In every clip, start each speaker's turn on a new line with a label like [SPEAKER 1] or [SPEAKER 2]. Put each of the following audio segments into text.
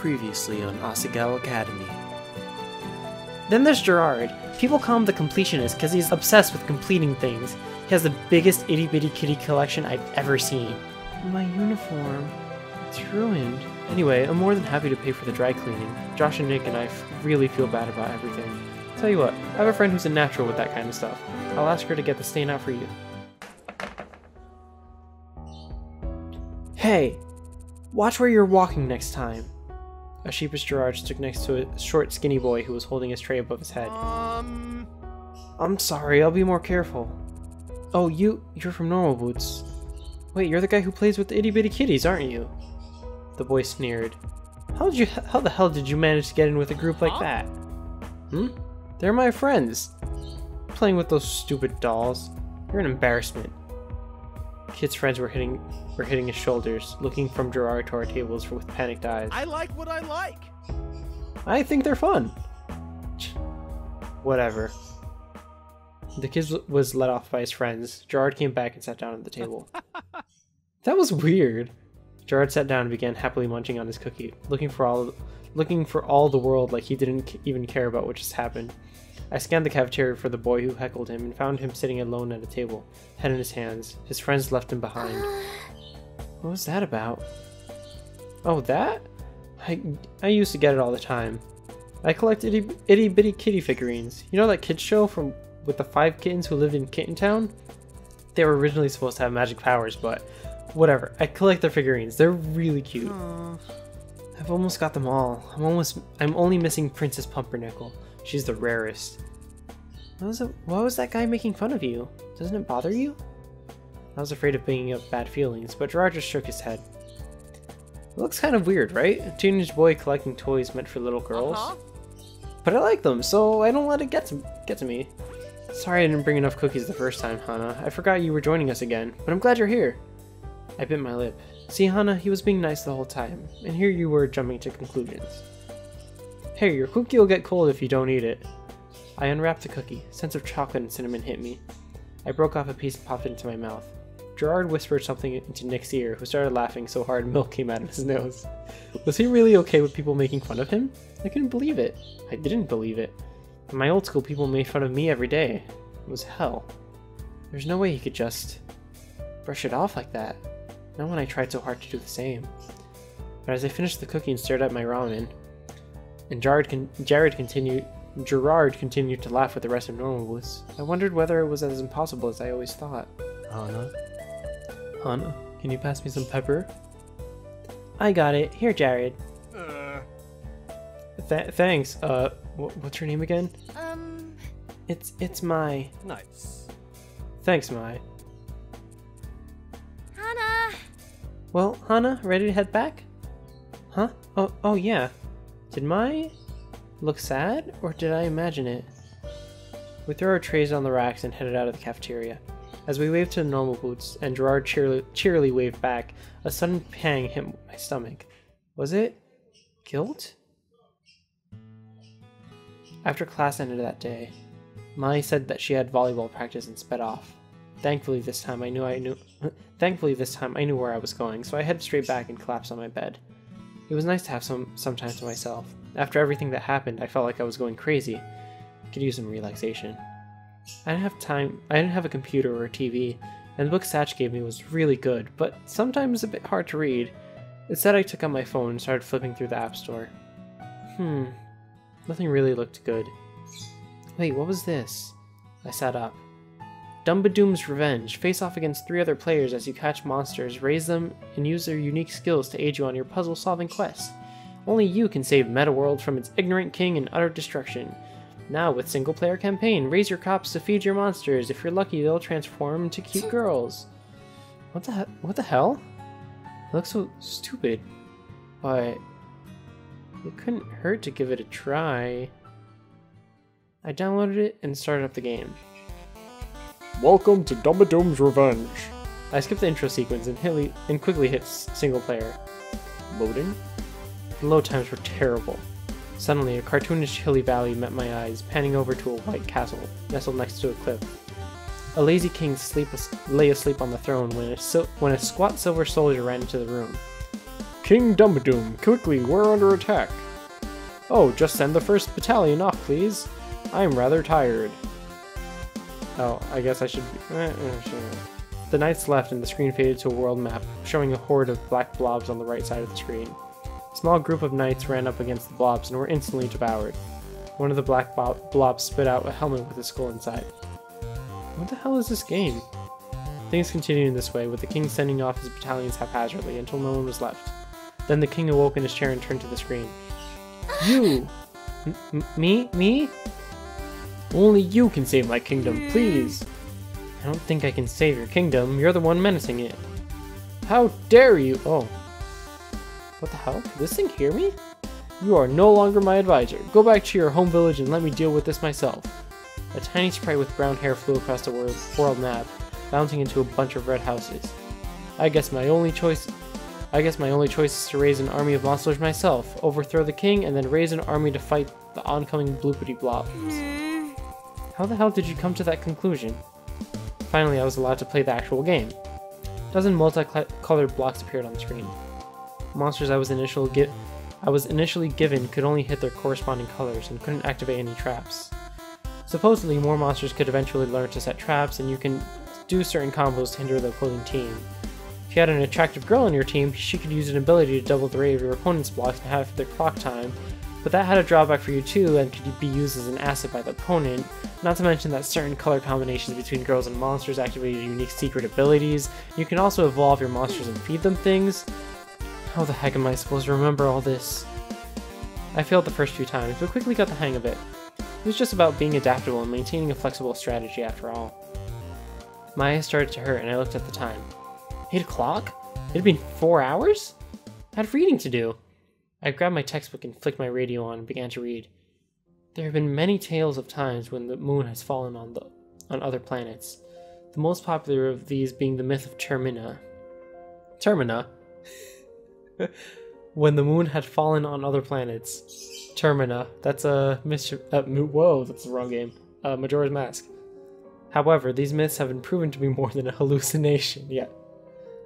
[SPEAKER 1] Previously on Asagao Academy. Then there's Gerard. People call him the completionist because he's obsessed with completing things. He has the biggest itty bitty kitty collection I've ever seen. My uniform. It's ruined. Anyway, I'm more than happy to pay for the dry cleaning. Josh and Nick and I really feel bad about everything. Tell you what, I have a friend who's a natural with that kind of stuff. I'll ask her to get the stain out for you. Hey! Watch where you're walking next time. A sheepish Gerard stood next to a short, skinny boy who was holding his tray above his head. I'm sorry, I'll be more careful. Oh, you're from Normal Boots. Wait, you're the guy who plays with the itty-bitty kitties, aren't you? The boy sneered. How the hell did you manage to get in with a group like that? They're my friends. Playing with those stupid dolls. You're an embarrassment. Kid's friends were hitting his shoulders, looking from Gerard to our tables with panicked eyes.
[SPEAKER 2] I like what I like.
[SPEAKER 1] I think they're fun. Whatever. The kid was let off by his friends. Gerard came back and sat down at the table. That was weird. Gerard sat down and began happily munching on his cookie, looking for all the world like he didn't even care about what just happened. I scanned the cafeteria for the boy who heckled him and found him sitting alone at a table, head in his hands. His friends left him behind. What was that about? Oh, that? I used to get it all the time. I collect itty bitty kitty figurines. You know that kids show with the 5 kittens who lived in Kitten Town? They were originally supposed to have magic powers, but whatever. I collect their figurines. They're really cute. Aww. I've almost got them all. I'm only missing Princess Pumpernickel. She's the rarest. Why was that guy making fun of you? Doesn't it bother you? I was afraid of bringing up bad feelings, but Gerard just shook his head. It looks kind of weird, right? A teenage boy collecting toys meant for little girls. But I like them, so I don't let it get to me. Sorry I didn't bring enough cookies the first time, Hana. I forgot you were joining us again, but I'm glad you're here. I bit my lip. See, Hana, he was being nice the whole time, and here you were jumping to conclusions. Hey, your cookie will get cold if you don't eat it. I unwrapped the cookie. A sense of chocolate and cinnamon hit me. I broke off a piece and popped it into my mouth. Gerard whispered something into Nick's ear, who started laughing so hard milk came out of his nose. Was he really okay with people making fun of him? I couldn't believe it. I didn't believe it. In my old school, people made fun of me every day. It was hell. There's no way he could just brush it off like that. Not when I tried so hard to do the same. But as I finished the cookie and stared at my ramen, and Gerard continued to laugh with the rest of Normal Boots, I wondered whether it was as impossible as I always thought. Hana, can you pass me some pepper? I got it. Here, Jared. Thanks. What's your name again? It's Mai.
[SPEAKER 2] Nice.
[SPEAKER 1] Thanks, Mai.
[SPEAKER 3] Hana!
[SPEAKER 1] Well, Hana, ready to head back? Huh? Oh yeah. Did Mai look sad, or did I imagine it? We threw our trays on the racks and headed out of the cafeteria. As we waved to the Normal Boots, and Gerard cheerily waved back, a sudden pang hit my stomach. Was it guilt? After class ended that day, Mai said that she had volleyball practice and sped off. Thankfully this time I knew where I was going, so I headed straight back and collapsed on my bed. It was nice to have some time to myself. After everything that happened, I felt like I was going crazy. I could use some relaxation. I didn't have a computer or a TV, and the book Satch gave me was really good, but sometimes a bit hard to read. Instead, I took out my phone and started flipping through the App Store. Nothing really looked good. Wait, what was this? I sat up. Dumbadoom's Revenge. Face off against 3 other players as you catch monsters, raise them, and use their unique skills to aid you on your puzzle-solving quest. Only you can save Metaworld from its ignorant king and utter destruction. Now with single-player campaign, raise your cops to feed your monsters. If you're lucky, they'll transform into cute girls. What the hell? It looks so stupid, but it couldn't hurt to give it a try. I downloaded it and started up the game. Welcome to Dumbadoom's Revenge. I skipped the intro sequence and quickly hit single player. Loading? The load times were terrible. Suddenly, a cartoonish hilly valley met my eyes, panning over to a white castle nestled next to a cliff. A lazy king lay asleep on the throne when a squat silver soldier ran into the room. King Dumbadoom, quickly, we're under attack. Oh, just send the first battalion off, please. I'm rather tired. Oh, I guess I should be... The knights left and the screen faded to a world map, showing a horde of black blobs on the right side of the screen. A small group of knights ran up against the blobs and were instantly devoured. One of the black blobs spit out a helmet with a skull inside. What the hell is this game? Things continued in this way, with the king sending off his battalions haphazardly until no one was left. Then the king awoke in his chair and turned to the screen. You! Me? Only you can save my kingdom, please! I don't think I can save your kingdom. You're the one menacing it. How dare you? Oh. What the hell? Did this thing hear me? You are no longer my advisor. Go back to your home village and let me deal with this myself. A tiny sprite with brown hair flew across the world map, bouncing into a bunch of red houses. I guess my only choice is to raise an army of monsters myself, overthrow the king, and then raise an army to fight the oncoming bloopity blobs. How the hell did you come to that conclusion? Finally, I was allowed to play the actual game. A dozen multicolored blocks appeared on the screen. Monsters I was initially given could only hit their corresponding colors and couldn't activate any traps. Supposedly, more monsters could eventually learn to set traps, and you can do certain combos to hinder the opposing team. If you had an attractive girl on your team, she could use an ability to double the rate of your opponent's blocks and have their clock time, but that had a drawback for you too and could be used as an asset by the opponent, not to mention that certain color combinations between girls and monsters activated unique secret abilities. You can also evolve your monsters and feed them things. How the heck am I supposed to remember all this? I failed the first few times, but quickly got the hang of it. It was just about being adaptable and maintaining a flexible strategy after all. My eyes started to hurt and I looked at the time. 8 o'clock? It had been 4 hours? I had reading to do. I grabbed my textbook and flicked my radio on and began to read. There have been many tales of times when the moon has fallen on other planets. The most popular of these being the myth of Termina. Termina? When the moon had fallen on other planets. Termina. That's a whoa, that's the wrong game. Majora's Mask. However, these myths have been proven to be more than a hallucination. Yeah.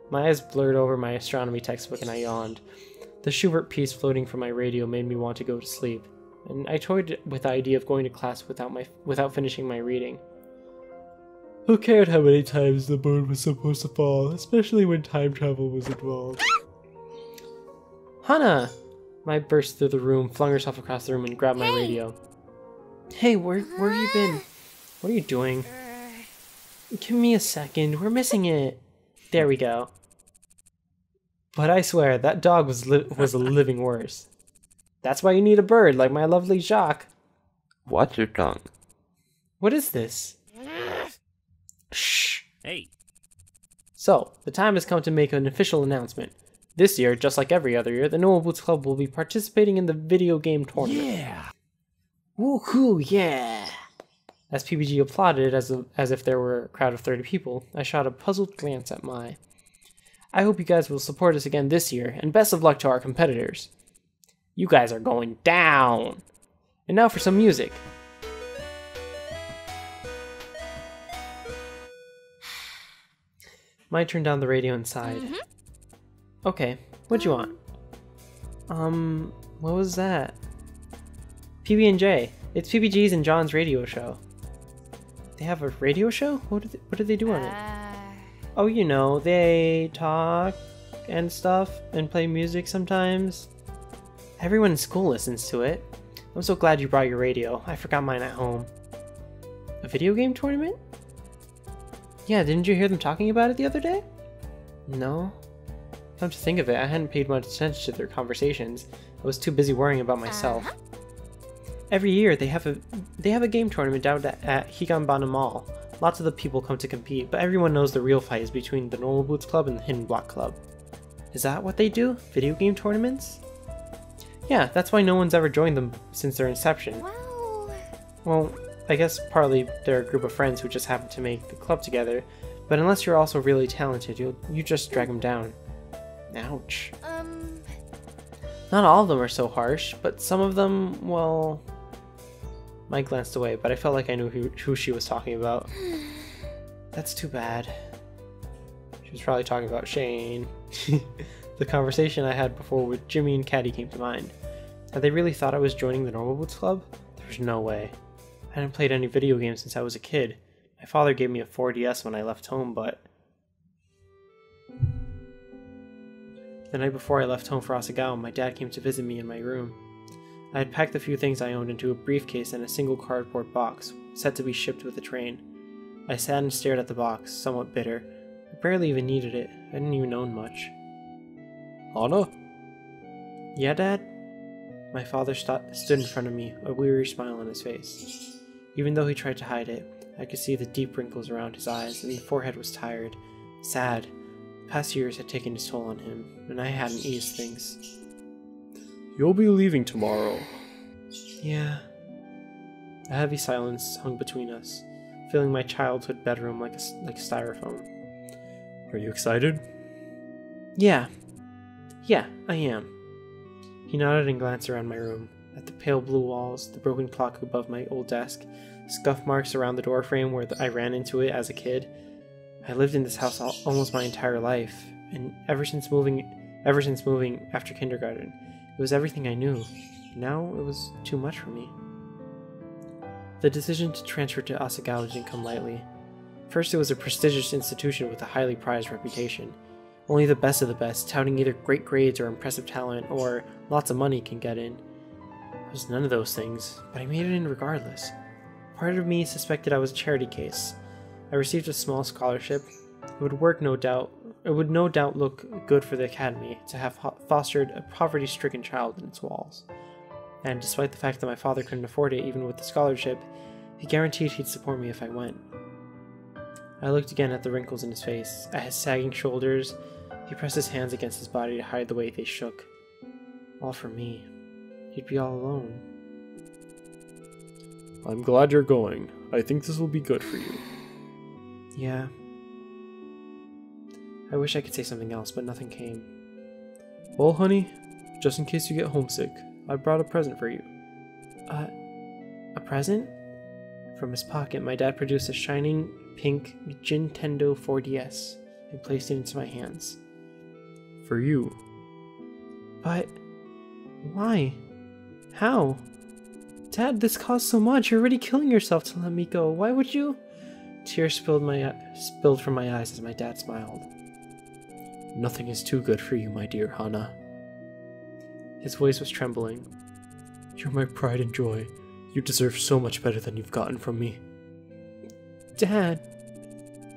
[SPEAKER 1] My eyes blurred over my astronomy textbook and I yawned. The Schubert piece floating from my radio made me want to go to sleep, and I toyed with the idea of going to class without finishing my reading. Who cared how many times the moon was supposed to fall, especially when time travel was involved? Hana! Mai burst through the room, flung herself across the room, and grabbed my radio. Hey, where have you been? What are you doing? Give me a second, we're missing it. There we go. But I swear, that dog was a living worse. That's why you need a bird like my lovely Jacques.
[SPEAKER 2] Watch your tongue.
[SPEAKER 1] What is this? Shh.
[SPEAKER 2] Hey.
[SPEAKER 1] So, the time has come to make an official announcement. This year, just like every other year, the Noble Boots Club will be participating in the video game tournament.
[SPEAKER 2] Yeah!
[SPEAKER 1] Woohoo, yeah! As PBG applauded as if there were a crowd of 30 people, I shot a puzzled glance at Mai. I hope you guys will support us again this year, and best of luck to our competitors. You guys are going down! And now for some music. Mai turned down the radio and sighed. Okay, what'd you want? What was that? PB&J. It's PBG's and John's radio show. They have a radio show? What do they do on it? Oh, you know, they talk and stuff and play music sometimes. Everyone in school listens to it. I'm so glad you brought your radio. I forgot mine at home. A video game tournament? Yeah, didn't you hear them talking about it the other day? No. Come to think of it, I hadn't paid much attention to their conversations. I was too busy worrying about myself. Every year they have a game tournament down at Higanbana Mall. Lots of the people come to compete, but everyone knows the real fight is between the Normal Boots Club and the Hidden Block Club. Is that what they do? Video game tournaments? Yeah, that's why no one's ever joined them since their inception.
[SPEAKER 3] Wow.
[SPEAKER 1] Well, I guess partly they're a group of friends who just happen to make the club together, but unless you're also really talented, you just drag them down. Ouch. Not all of them are so harsh, but some of them, well... Mike glanced away, but I felt like I knew who she was talking about. That's too bad. She was probably talking about Shane. The conversation I had before with Jimmy and Caddy came to mind. Had they really thought I was joining the Normal Boots Club? There was no way. I hadn't played any video games since I was a kid. My father gave me a 4DS when I left home, but... The night before I left home for Asagao, my dad came to visit me in my room. I had packed the few things I owned into a briefcase and a single cardboard box, set to be shipped with the train. I sat and stared at the box, somewhat bitter. I barely even needed it. I didn't even own much.
[SPEAKER 2] Hana?
[SPEAKER 1] Yeah, Dad? My father stood in front of me, a weary smile on his face. Even though he tried to hide it, I could see the deep wrinkles around his eyes, and the forehead was tired, sad. The past years had taken its toll on him, and I hadn't eased things.
[SPEAKER 2] You'll be leaving tomorrow.
[SPEAKER 1] Yeah. A heavy silence hung between us, filling my childhood bedroom like styrofoam.
[SPEAKER 2] Are you excited?
[SPEAKER 1] Yeah, I am. He nodded and glanced around my room, at the pale blue walls, the broken clock above my old desk, scuff marks around the doorframe where I ran into it as a kid. I lived in this house almost my entire life, and ever since moving after kindergarten, it was everything I knew. Now it was too much for me. The decision to transfer to Asagao didn't come lightly. First, it was a prestigious institution with a highly prized reputation. Only the best of the best, touting either great grades or impressive talent or lots of money, can get in. I was none of those things, but I made it in regardless. Part of me suspected I was a charity case. I received a small scholarship. It would no doubt look good for the academy to have fostered a poverty-stricken child in its walls. And despite the fact that my father couldn't afford it even with the scholarship, he guaranteed he'd support me if I went. I looked again at the wrinkles in his face, at his sagging shoulders. He pressed his hands against his body to hide the way they shook. All for me. He'd be all alone.
[SPEAKER 2] I'm glad you're going. I think this will be good for you.
[SPEAKER 1] Yeah. I wish I could say something else, but nothing came.
[SPEAKER 2] Well, honey, just in case you get homesick, I brought a present for you.
[SPEAKER 1] A present? From his pocket, my dad produced a shining pink Nintendo 4DS and placed it into my hands.
[SPEAKER 2] For you.
[SPEAKER 1] But why? How? Dad, this costs so much. You're already killing yourself to let me go. Why would you? Tears spilled from my eyes as my dad smiled.
[SPEAKER 2] Nothing is too good for you, my dear Hana.
[SPEAKER 1] His voice was trembling.
[SPEAKER 2] You're my pride and joy. You deserve so much better than you've gotten from me.
[SPEAKER 1] Dad!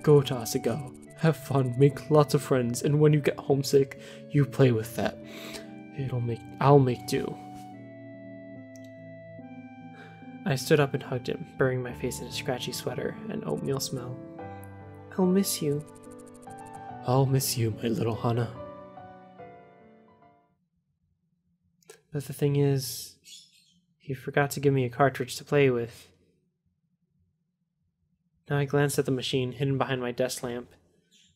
[SPEAKER 2] Go to Asagao. Have fun, make lots of friends, and when you get homesick, you play with that. I'll make do.
[SPEAKER 1] I stood up and hugged him, burying my face in a scratchy sweater and oatmeal smell. I'll miss you.
[SPEAKER 2] I'll miss you, my little Hana.
[SPEAKER 1] But the thing is, he forgot to give me a cartridge to play with. Now I glanced at the machine hidden behind my desk lamp.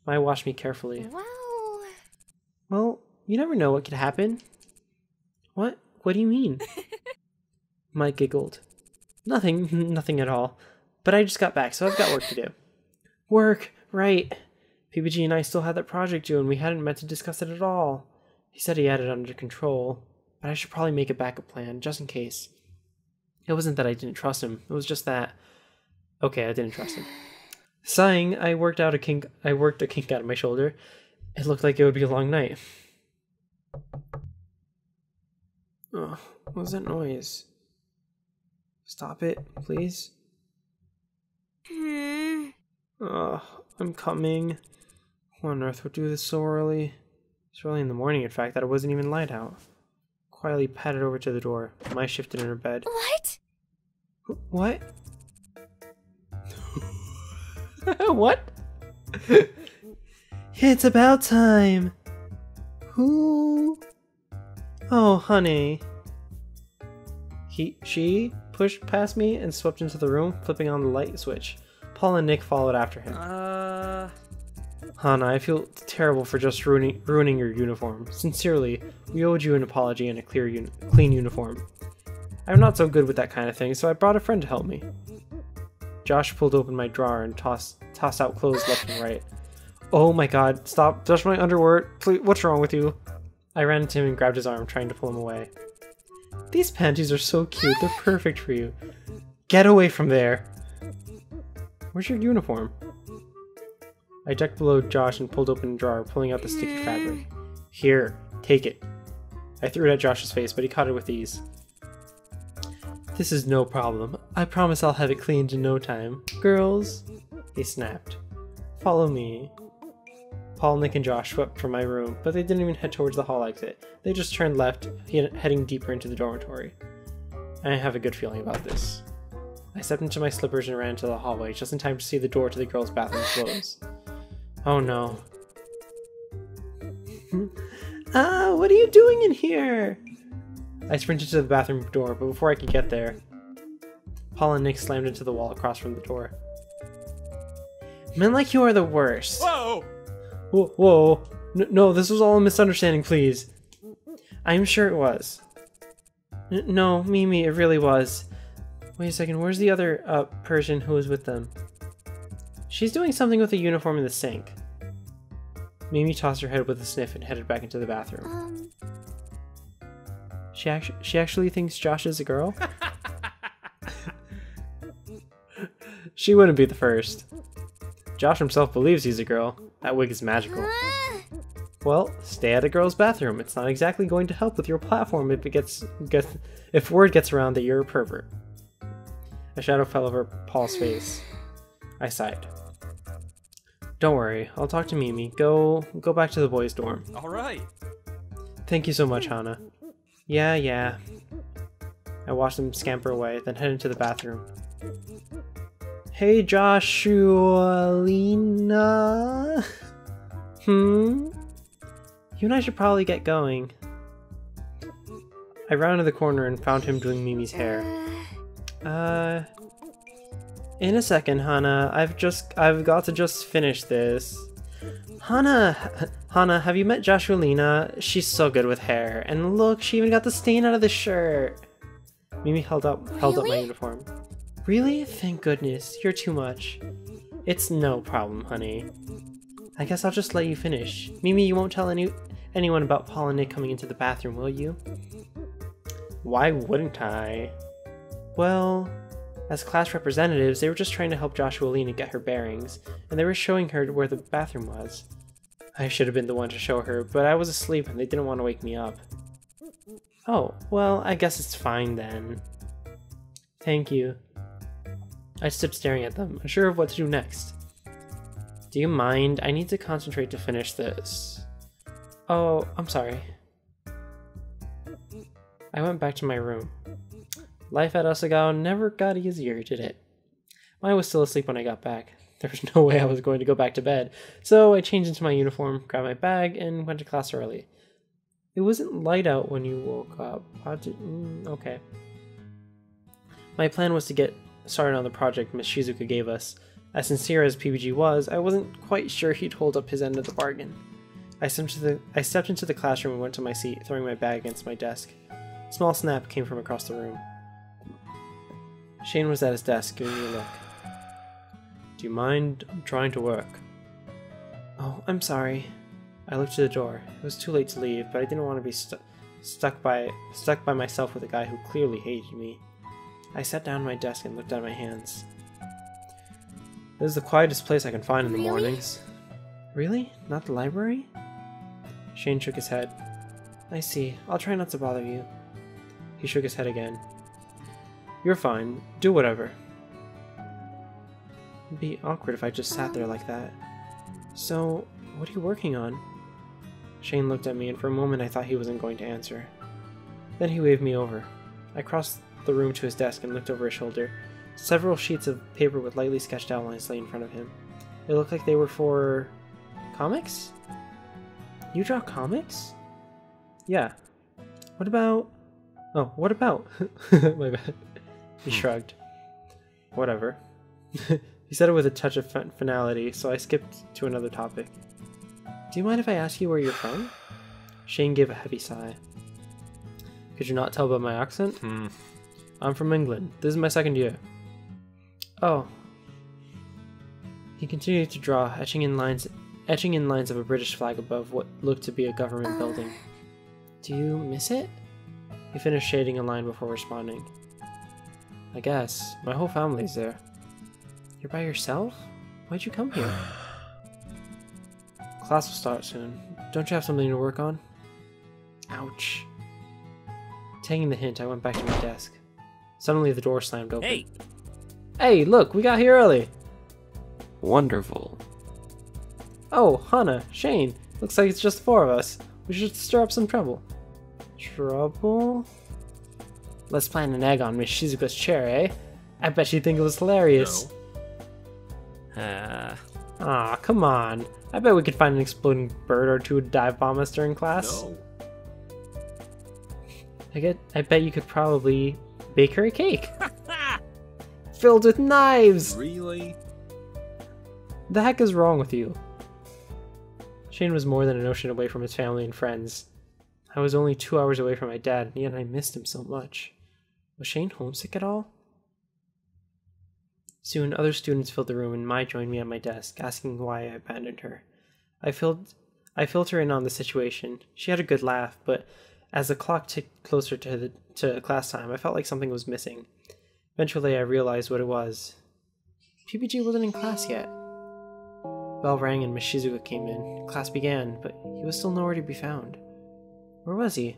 [SPEAKER 1] Maya watched me carefully.
[SPEAKER 3] Wow.
[SPEAKER 1] Well, you never know what could happen. What? What do you mean? Maya giggled. Nothing at all. But I just got back, so I've got work to do. Work, right. PBG and I still had that project due, and we hadn't meant to discuss it at all. He said he had it under control, but I should probably make a backup plan, just in case. It wasn't that I didn't trust him, it was just that... Okay, I didn't trust him. Sighing, I worked a kink out of my shoulder. It looked like it would be a long night. Oh, what was that noise? Stop it, please. Oh, I'm coming. Who on earth would do this so early? It's early in the morning, in fact, that it wasn't even light out. Quietly patted over to the door. Mai shifted in her bed.
[SPEAKER 3] What?
[SPEAKER 1] What? What? It's about time. Who? Oh, honey. She pushed past me and swept into the room, flipping on the light switch. Paul and Nick followed after him. Hana, I feel terrible for just ruining your uniform. Sincerely, we owed you an apology and a clean uniform. I'm not so good with that kind of thing, so I brought a friend to help me. Josh pulled open my drawer and tossed out clothes left and right. Oh my god, stop, touch my underwear, please, what's wrong with you? I ran into him and grabbed his arm, trying to pull him away. These panties are so cute, they're perfect for you. Get away from there! Where's your uniform? I ducked below Josh and pulled open a drawer, pulling out the sticky fabric. Here, take it. I threw it at Josh's face, but he caught it with ease. This is no problem. I promise I'll have it cleaned in no time. Girls, he snapped. Follow me. Paul, Nick, and Josh swept from my room, but they didn't even head towards the hall exit. They just turned left, heading deeper into the dormitory. I have a good feeling about this. I stepped into my slippers and ran into the hallway, just in time to see the door to the girls' bathroom close. Oh no. What are you doing in here? I sprinted to the bathroom door, but before I could get there, Paul and Nick slammed into the wall across from the door. Men like you are the worst.
[SPEAKER 3] Whoa!
[SPEAKER 1] Whoa. No, this was all a misunderstanding, please. I'm sure it was. No, Mimi, it really was. Wait a second, where's the other person who was with them? She's doing something with the uniform in the sink. Mimi tossed her head with a sniff and headed back into the bathroom. She actually thinks Josh is a girl? She wouldn't be the first. Josh himself believes he's a girl. That wig is magical. Well, stay at a girl's bathroom. It's not exactly going to help with your platform if word gets around that you're a pervert. A shadow fell over Paul's face. I sighed. Don't worry, I'll talk to Mimi. Go back to the boys' dorm.
[SPEAKER 3] All right.
[SPEAKER 1] Thank you so much, Hana. Yeah. I watched them scamper away, then head into the bathroom. Hey, Joshualina. You and I should probably get going. I rounded the corner and found him doing Mimi's hair. In a second, Hana. I've got to just finish this. Hana, have you met Joshualina? She's so good with hair. And look, she even got the stain out of the shirt. Mimi held up my uniform. Really? Thank goodness. You're too much. It's no problem, honey. I guess I'll just let you finish. Mimi, you won't tell anyone about Paul and Nick coming into the bathroom, will you? Why wouldn't I? Well, as class representatives, they were just trying to help Joshualina get her bearings, and they were showing her where the bathroom was. I should have been the one to show her, but I was asleep and they didn't want to wake me up. Oh, well, I guess it's fine then. Thank you. I stood staring at them, unsure of what to do next. Do you mind? I need to concentrate to finish this. Oh, I'm sorry. I went back to my room. Life at Asagao never got easier, did it? Mine was still asleep when I got back. There was no way I was going to go back to bed, so I changed into my uniform, grabbed my bag, and went to class early. It wasn't light out when you woke up. Okay. My plan was to get started on the project Miss Shizuka gave us. As sincere as PBG was, I wasn't quite sure he'd hold up his end of the bargain. I stepped into the classroom and went to my seat, throwing my bag against my desk. A small snap came from across the room. Shane was at his desk, giving me a look. Do you mind? I'm trying to work. Oh, I'm sorry. I looked to the door. It was too late to leave, but I didn't want to be stuck by myself with a guy who clearly hated me. I sat down at my desk and looked at my hands. This is the quietest place I can find in the mornings. Really? Not the library? Shane shook his head. I see. I'll try not to bother you. He shook his head again. You're fine. Do whatever. It'd be awkward if I just sat there like that. So, what are you working on? Shane looked at me, and for a moment I thought he wasn't going to answer. Then he waved me over. I crossed the room to his desk and looked over his shoulder. Several sheets of paper with lightly sketched outlines lay in front of him. They looked like they were for... comics? You draw comics? Yeah. What about... Oh, what about? My bad. He shrugged. Whatever. He said it with a touch of finality, so I skipped to another topic. Do you mind if I ask you where you're from? Shane gave a heavy sigh. Could you not tell by my accent? I'm from England. This is my second year. Oh. He continued to draw, etching in lines of a British flag above what looked to be a government building. Do you miss it? He finished shading a line before responding. I guess. My whole family's there. You're by yourself? Why'd you come here? Class will start soon. Don't you have something to work on? Ouch. Taking the hint, I went back to my desk. Suddenly the door slammed open.
[SPEAKER 3] Hey!
[SPEAKER 1] Hey, look, we got here early!
[SPEAKER 2] Wonderful.
[SPEAKER 1] Oh, Hana, Shane, looks like it's just the 4 of us. We should stir up some trouble. Trouble? Let's plant an egg on Miss Shizuka's chair, eh? I bet she'd think it was hilarious. Aw, come on. I bet we could find an exploding bird or two to dive bomb us during class.
[SPEAKER 3] No.
[SPEAKER 1] I bet you could probably bake her a cake. Filled with knives!
[SPEAKER 3] Really?
[SPEAKER 1] The heck is wrong with you? Shane was more than an ocean away from his family and friends. I was only 2 hours away from my dad, and yet I missed him so much. Was Shane homesick at all? Soon, other students filled the room, and Mai joined me at my desk, asking why I abandoned her. I filled her in on the situation. She had a good laugh, but as the clock ticked closer to class time, I felt like something was missing. Eventually, I realized what it was. PPG wasn't in class yet. Bell rang and Miss Shizuka came in. Class began, but he was still nowhere to be found. Where was he?